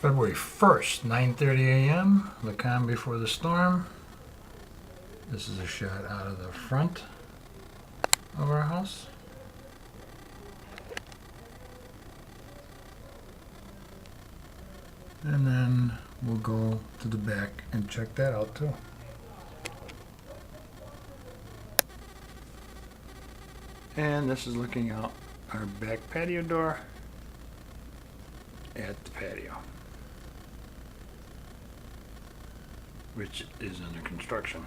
February 1st, 9:30 a.m., the calm before the storm. This is a shot out of the front of our house. And then we'll go to the back and check that out too. And this is looking out our back patio door at the patio, which is under construction.